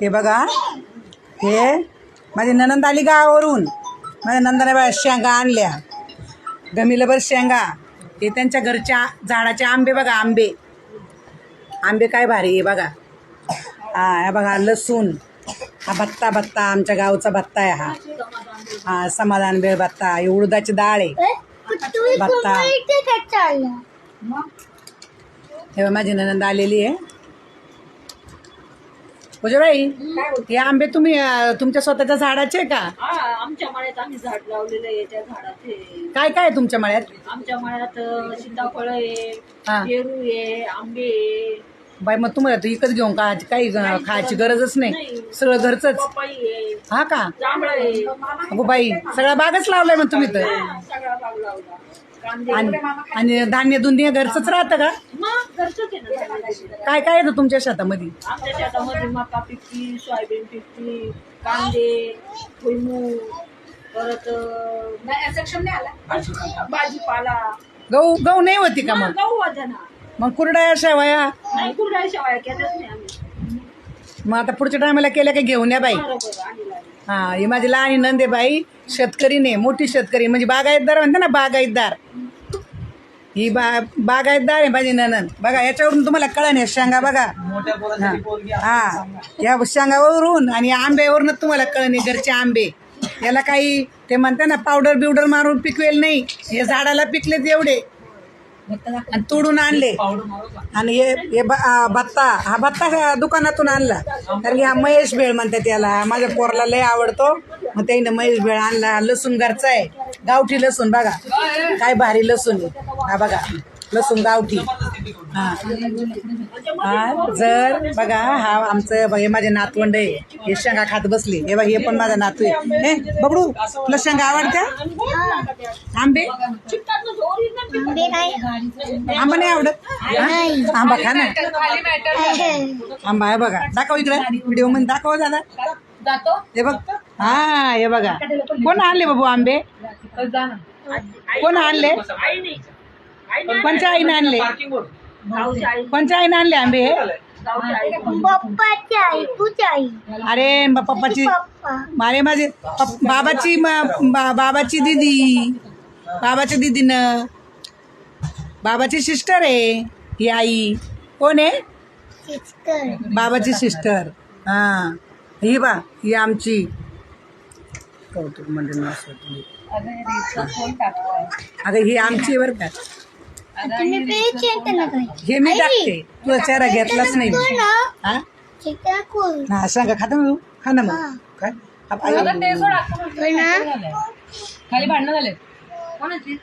हे बघा, हे माझी ननंद आली गावावरून. माझ्या नंदाने बघा शेंगा आणल्या, गमिलभर शेंगा. हे त्यांच्या घरच्या झाडाचे आंबे बघा, आंबे काय भारी आहे बघा. हा बघा लसूण, हा भत्ता आमच्या गावचा भत्ता आहे. हा समाधान बेळ भत्ता. ही उडदाची डाळ आहे भत्ता. हे माझी ननंद आलेली आहे. पूजाबाई, हे आंबे तुम्ही तुमच्या स्वतःच्या झाडाचे आहे का? आमच्या मळ्यात आम्ही झाड लावलेलं आहे. त्या झाडाचे काय काय आहे तुमच्या मळ्यात? आमच्या मळ्यात सीताफळ आहे, पेरू आहे, आंबे आहे. बाई मग तुम्हाला तर इकत घेऊन का काही खायची गरजच नाही, सगळं घरचंच. पपई आहे, हा का? जांभळं आहे. अगो बाई, सगळा बागच लावलाय मग तुम्ही तर. सगळा बाग लावला. कांदे आणि धान्य दुन्य घरचंच राहतं का? मग घरचंच आहे ना. काय काय येतं तुमच्या शेतामध्ये? आमच्या शेतामध्ये मका पिकती, सोयाबीन पिकती, कांदे, भुईमूग, परत भाजीपाला. गहू नाही होती का मग? गहू होता ना. मग कुरड्या शेवया? नाही, कुरड्या शेवया केल्याच नाही आम्ही. मग आता पुढच्या टायमाला केल्या काही घेऊन या बाई. बरोबर आणला. हा, ही माझी लहानी नंदे बाई, शेतकरी नाही, मोठी शेतकरी म्हणजे बागायतदार म्हणते ना, बागायतदार. ही बागायतदार आहे माझी ननंद. बघा याच्यावरून तुम्हाला कळण आहे शेंगा बघा. हा, या शेंगावरून आणि आंब्यावरूनच तुम्हाला कळण आहे घरचे आंबे. याला काही ते म्हणते ना पावडर बिवडर मारून पिकवेल नाही, हे झाडाला पिकलेत एवढे आणि तोडून आणले. आणि हे भत्ता, हा भत्ता दुकानातून आणला, कारण की हा महेश भेळ म्हणतात याला. माझ्या पोराला लय आवडतो, मग त्याने महेश भेळ आणला. लसूण घरचा आहे, गावठी लसूण बघा, काय भारी लसूण आहे. हा बघा लसूण गावठी. हा जर बघा, हा आमचं हे माझे नातवंड आहे, हे शेंगा खात बसले. हे बघा, हे पण माझा नातू आहे. हे बघडू, तुला शेंगा आवडत्या? आंबे आंबा नाही आवडत? आंबा खा ना. आंबा आहे बघा, दाखव इकडे व्हिडिओ मध्ये दाखव दादा. हे बघ, हा हे बघा, कोण आणले बाबू आंबे? कोण आणले? कोणच्या आईने आणले? कोणच्या आईने आणले आंबे? अरे पप्पाची, अरे माझे बाबाची दीदीनं, बाबाची सिस्टर आहे ही आई. कोण आहे? बाबाची सिस्टर. हा, ही बा, ही आमची कौतुक मंडळ. अगं ही आमची बरं का. हे मी टाकते, तुझा चेहरा घेतलाच नाही. हा सांगा, खाता ना तू? खा ना मग. काय खाली भांडणं झाले कोणाची?